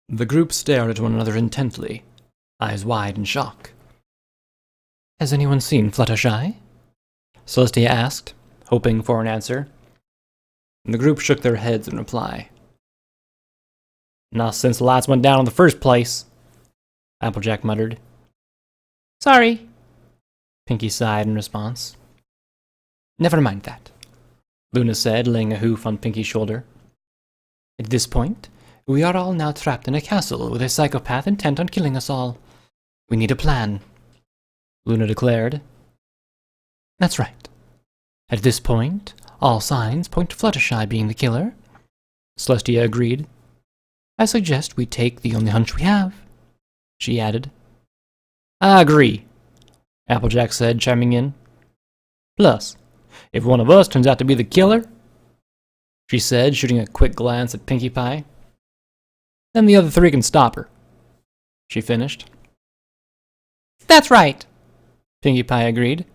The group stared at one another intently, eyes wide in shock. "Has anyone seen Fluttershy?" Celestia asked, hoping for an answer. The group shook their heads in reply. "Not since the lights went down in the first place," Applejack muttered. "Sorry," Pinkie sighed in response. "Never mind that," Luna said, laying a hoof on Pinkie's shoulder. "At this point, we are all now trapped in a castle with a psychopath intent on killing us all. We need a plan," Luna declared. "That's right. At this point, all signs point to Fluttershy being the killer," Celestia agreed. "I suggest we take the only hunch we have," she added. "I agree," Applejack said, chiming in. "Plus, if one of us turns out to be the killer," she said, shooting a quick glance at Pinkie Pie, "then the other three can stop her," she finished. "That's right," Pinkie Pie agreed.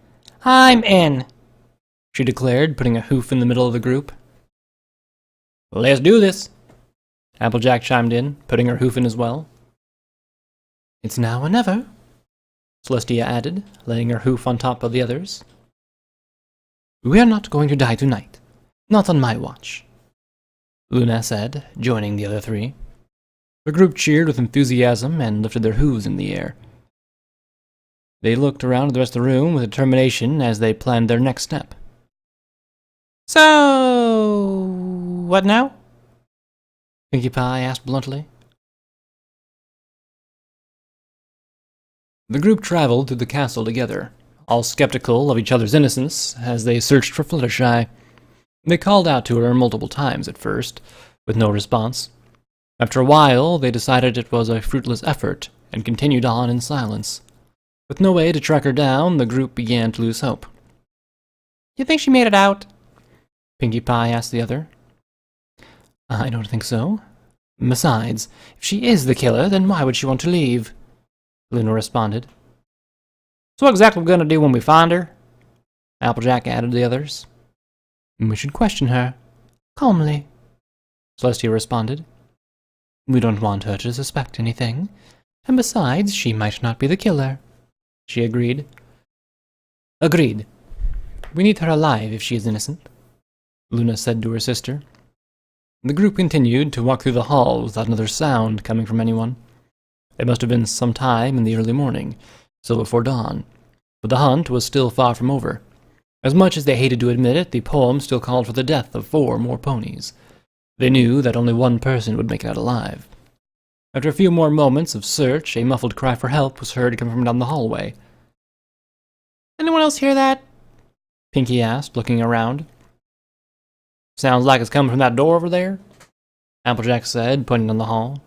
"I'm in," she declared, putting a hoof in the middle of the group. "Let's do this," Applejack chimed in, putting her hoof in as well. "It's now or never," Celestia added, laying her hoof on top of the others. "We are not going to die tonight. Not on my watch," Luna said, joining the other three. The group cheered with enthusiasm and lifted their hooves in the air. They looked around at the rest of the room with determination as they planned their next step. "So, what now?" Pinkie Pie asked bluntly. The group traveled through the castle together, all skeptical of each other's innocence as they searched for Fluttershy. They called out to her multiple times at first, with no response. After a while, they decided it was a fruitless effort and continued on in silence. With no way to track her down, the group began to lose hope. "You think she made it out?" Pinkie Pie asked the other. "I don't think so. Besides, if she is the killer, then why would she want to leave?" Luna responded. "So what exactly are we going to do when we find her?" Applejack added to the others. "We should question her. Calmly," Celestia responded. "We don't want her to suspect anything, and besides, she might not be the killer," she agreed. "Agreed. We need her alive if she is innocent," Luna said to her sister. The group continued to walk through the hall without another sound coming from anyone. It must have been some time in the early morning, still before dawn, but the hunt was still far from over. As much as they hated to admit it, the poem still called for the death of 4 more ponies. They knew that only one person would make it out alive. After a few more moments of search, a muffled cry for help was heard coming from down the hallway. "Anyone else hear that?" Pinkie asked, looking around. "Sounds like it's coming from that door over there," Applejack said, pointing down the hall.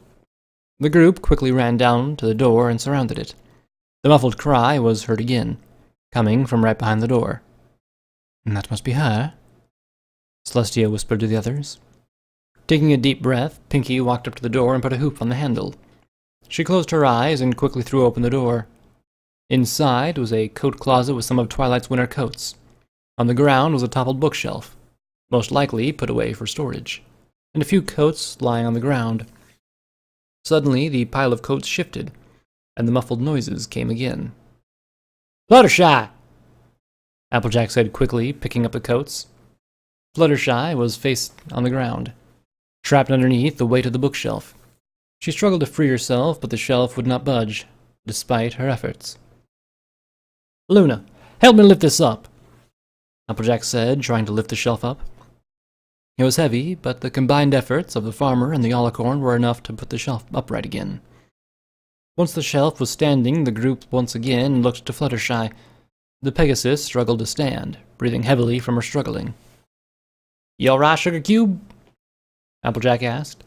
The group quickly ran down to the door and surrounded it. The muffled cry was heard again, coming from right behind the door. "That must be her," Celestia whispered to the others. Taking a deep breath, Pinkie walked up to the door and put a hoop on the handle. She closed her eyes and quickly threw open the door. Inside was a coat closet with some of Twilight's winter coats. On the ground was a toppled bookshelf, most likely put away for storage, and a few coats lying on the ground. Suddenly, the pile of coats shifted, and the muffled noises came again. "Fluttershy!" Applejack said quickly, picking up the coats. Fluttershy was face on the ground, trapped underneath the weight of the bookshelf. She struggled to free herself, but the shelf would not budge, despite her efforts. "Luna, help me lift this up," Applejack said, trying to lift the shelf up. It was heavy, but the combined efforts of the farmer and the Alicorn were enough to put the shelf upright again. Once the shelf was standing, the group once again looked to Fluttershy. The Pegasus struggled to stand, breathing heavily from her struggling. "You all right, Sugar Cube?" Applejack asked,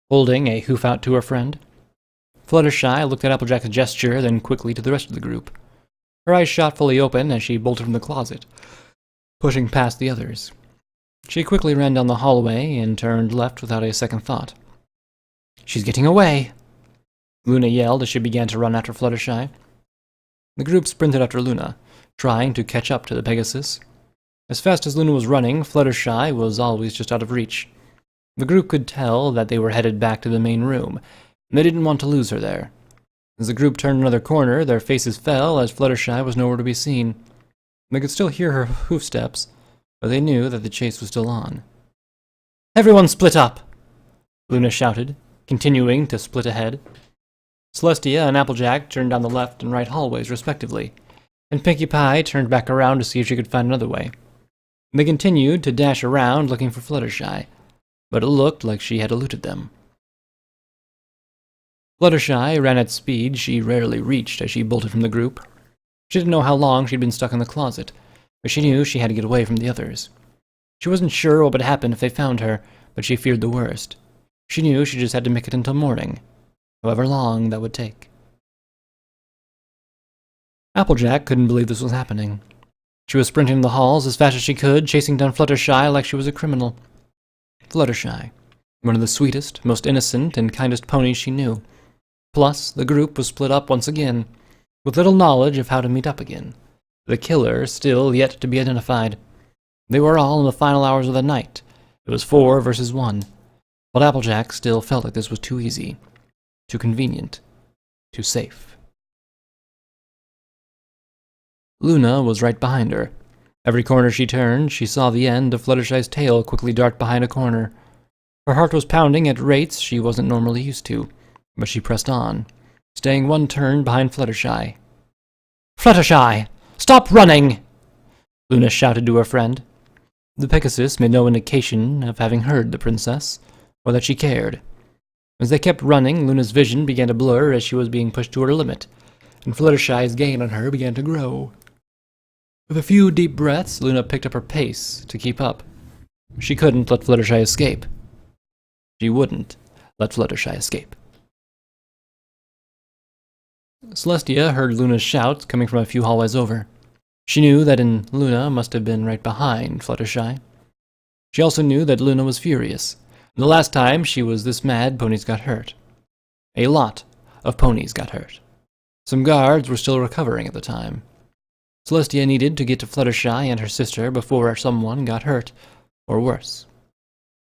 holding a hoof out to her friend. Fluttershy looked at Applejack's gesture, then quickly to the rest of the group. Her eyes shot fully open as she bolted from the closet, pushing past the others. She quickly ran down the hallway and turned left without a second thought. "She's getting away!" Luna yelled as she began to run after Fluttershy. The group sprinted after Luna, trying to catch up to the Pegasus. As fast as Luna was running, Fluttershy was always just out of reach. The group could tell that they were headed back to the main room, and they didn't want to lose her there. As the group turned another corner, their faces fell as Fluttershy was nowhere to be seen. They could still hear her hoofsteps, but they knew that the chase was still on. "Everyone split up!" Luna shouted, continuing to split ahead. Celestia and Applejack turned down the left and right hallways, respectively, and Pinkie Pie turned back around to see if she could find another way. They continued to dash around looking for Fluttershy, but it looked like she had eluded them. Fluttershy ran at speed she rarely reached as she bolted from the group. She didn't know how long she'd been stuck in the closet, but she knew she had to get away from the others. She wasn't sure what would happen if they found her, but she feared the worst. She knew she just had to make it until morning, however long that would take. Applejack couldn't believe this was happening. She was sprinting the halls as fast as she could, chasing down Fluttershy like she was a criminal. Fluttershy, one of the sweetest, most innocent, and kindest ponies she knew. Plus, the group was split up once again, with little knowledge of how to meet up again. The killer still yet to be identified. They were all in the final hours of the night. It was 4 versus 1. But Applejack still felt like this was too easy, too convenient, too safe. Luna was right behind her. Every corner she turned, she saw the end of Fluttershy's tail quickly dart behind a corner. Her heart was pounding at rates she wasn't normally used to, but she pressed on, staying one turn behind Fluttershy. "Fluttershy, stop running!" Luna shouted to her friend. The Pegasus made no indication of having heard the princess, or that she cared. As they kept running, Luna's vision began to blur as she was being pushed to her limit, and Fluttershy's gain on her began to grow. With a few deep breaths, Luna picked up her pace to keep up. She couldn't let Fluttershy escape. She wouldn't let Fluttershy escape. Celestia heard Luna's shouts coming from a few hallways over. She knew that Luna must have been right behind Fluttershy. She also knew that Luna was furious. The last time she was this mad, ponies got hurt. A lot of ponies got hurt. Some guards were still recovering at the time. Celestia needed to get to Fluttershy and her sister before someone got hurt, or worse.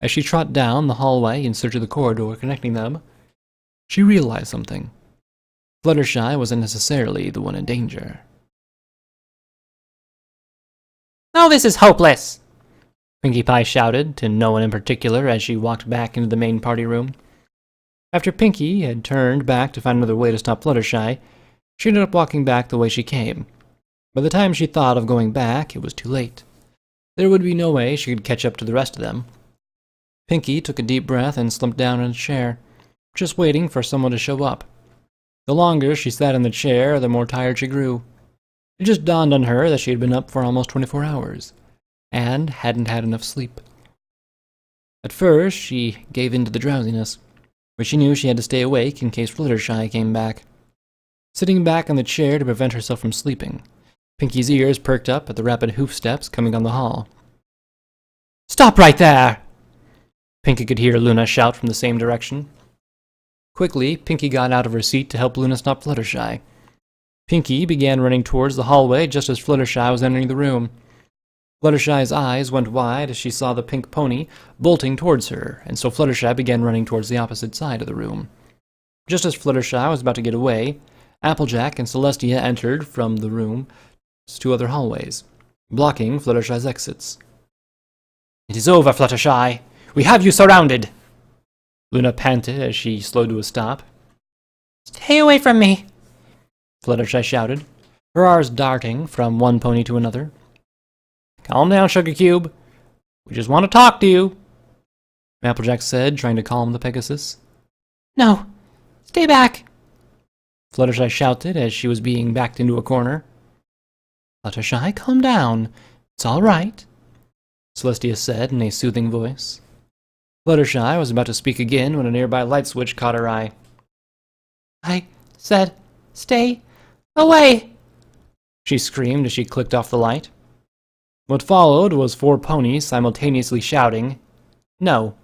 As she trotted down the hallway in search of the corridor connecting them, she realized something. Fluttershy wasn't necessarily the one in danger. "Oh, this is hopeless!" Pinkie Pie shouted to no one in particular as she walked back into the main party room. After Pinkie had turned back to find another way to stop Fluttershy, she ended up walking back the way she came. By the time she thought of going back, it was too late. There would be no way she could catch up to the rest of them. Pinkie took a deep breath and slumped down in a chair, just waiting for someone to show up. The longer she sat in the chair, the more tired she grew. It just dawned on her that she had been up for almost 24 hours, and hadn't had enough sleep. At first, she gave in to the drowsiness, but she knew she had to stay awake in case Fluttershy came back. Sitting back in the chair to prevent herself from sleeping, Pinkie's ears perked up at the rapid hoofsteps coming down the hall. "Stop right there!" Pinkie could hear Luna shout from the same direction. Quickly, Pinkie got out of her seat to help Luna stop Fluttershy. Pinkie began running towards the hallway just as Fluttershy was entering the room. Fluttershy's eyes went wide as she saw the pink pony bolting towards her, and so Fluttershy began running towards the opposite side of the room. Just as Fluttershy was about to get away, Applejack and Celestia entered from the room's 2 other hallways, blocking Fluttershy's exits. "It is over, Fluttershy! We have you surrounded!" Luna panted as she slowed to a stop. "Stay away from me!" Fluttershy shouted, her arms darting from one pony to another. "Calm down, Sugar Cube. We just want to talk to you," Applejack said, trying to calm the Pegasus. "No, stay back!" Fluttershy shouted as she was being backed into a corner. "Fluttershy, calm down. It's all right," Celestia said in a soothing voice. Fluttershy was about to speak again when a nearby light switch caught her eye. "I said, stay away!" she screamed as she clicked off the light. What followed was 4 ponies simultaneously shouting, "No!"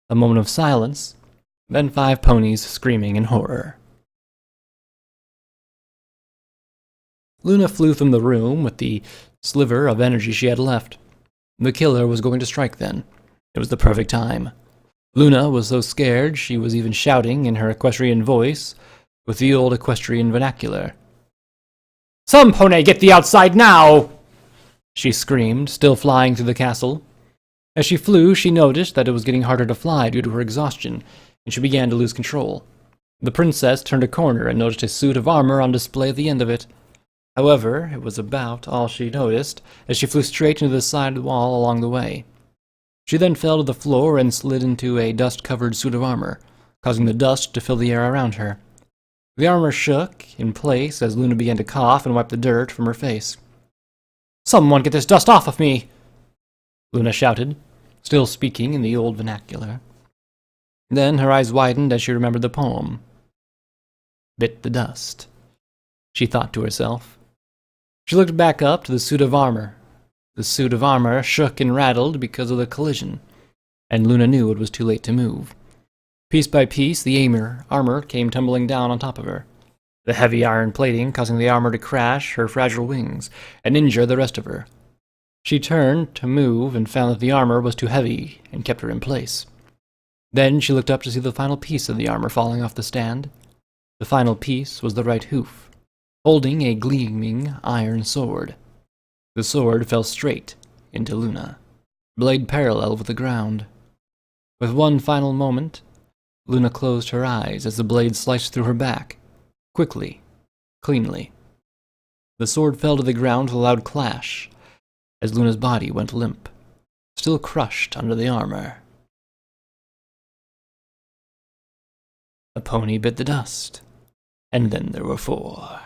A moment of silence, then 5 ponies screaming in horror. Luna flew from the room with the sliver of energy she had left. The killer was going to strike then. It was the perfect time. Luna was so scared she was even shouting in her equestrian voice with the old equestrian vernacular. "Some pony, get thee outside now!" she screamed, still flying through the castle. As she flew, she noticed that it was getting harder to fly due to her exhaustion, and she began to lose control. The princess turned a corner and noticed a suit of armor on display at the end of it. However, it was about all she noticed, as she flew straight into the side wall along the way. She then fell to the floor and slid into a dust-covered suit of armor, causing the dust to fill the air around her. The armor shook in place as Luna began to cough and wipe the dirt from her face. "Someone get this dust off of me!" Luna shouted, still speaking in the old vernacular. Then her eyes widened as she remembered the poem. "Bit the dust," she thought to herself. She looked back up to the suit of armor. The suit of armor shook and rattled because of the collision, and Luna knew it was too late to move. Piece by piece, the armor came tumbling down on top of her, the heavy iron plating causing the armor to crash her fragile wings and injure the rest of her. She turned to move and found that the armor was too heavy and kept her in place. Then she looked up to see the final piece of the armor falling off the stand. The final piece was the right hoof, holding a gleaming iron sword. The sword fell straight into Luna, blade parallel with the ground. With one final moment, Luna closed her eyes as the blade sliced through her back, quickly, cleanly. The sword fell to the ground with a loud clash, as Luna's body went limp, still crushed under the armor. A pony bit the dust, and then there were 4.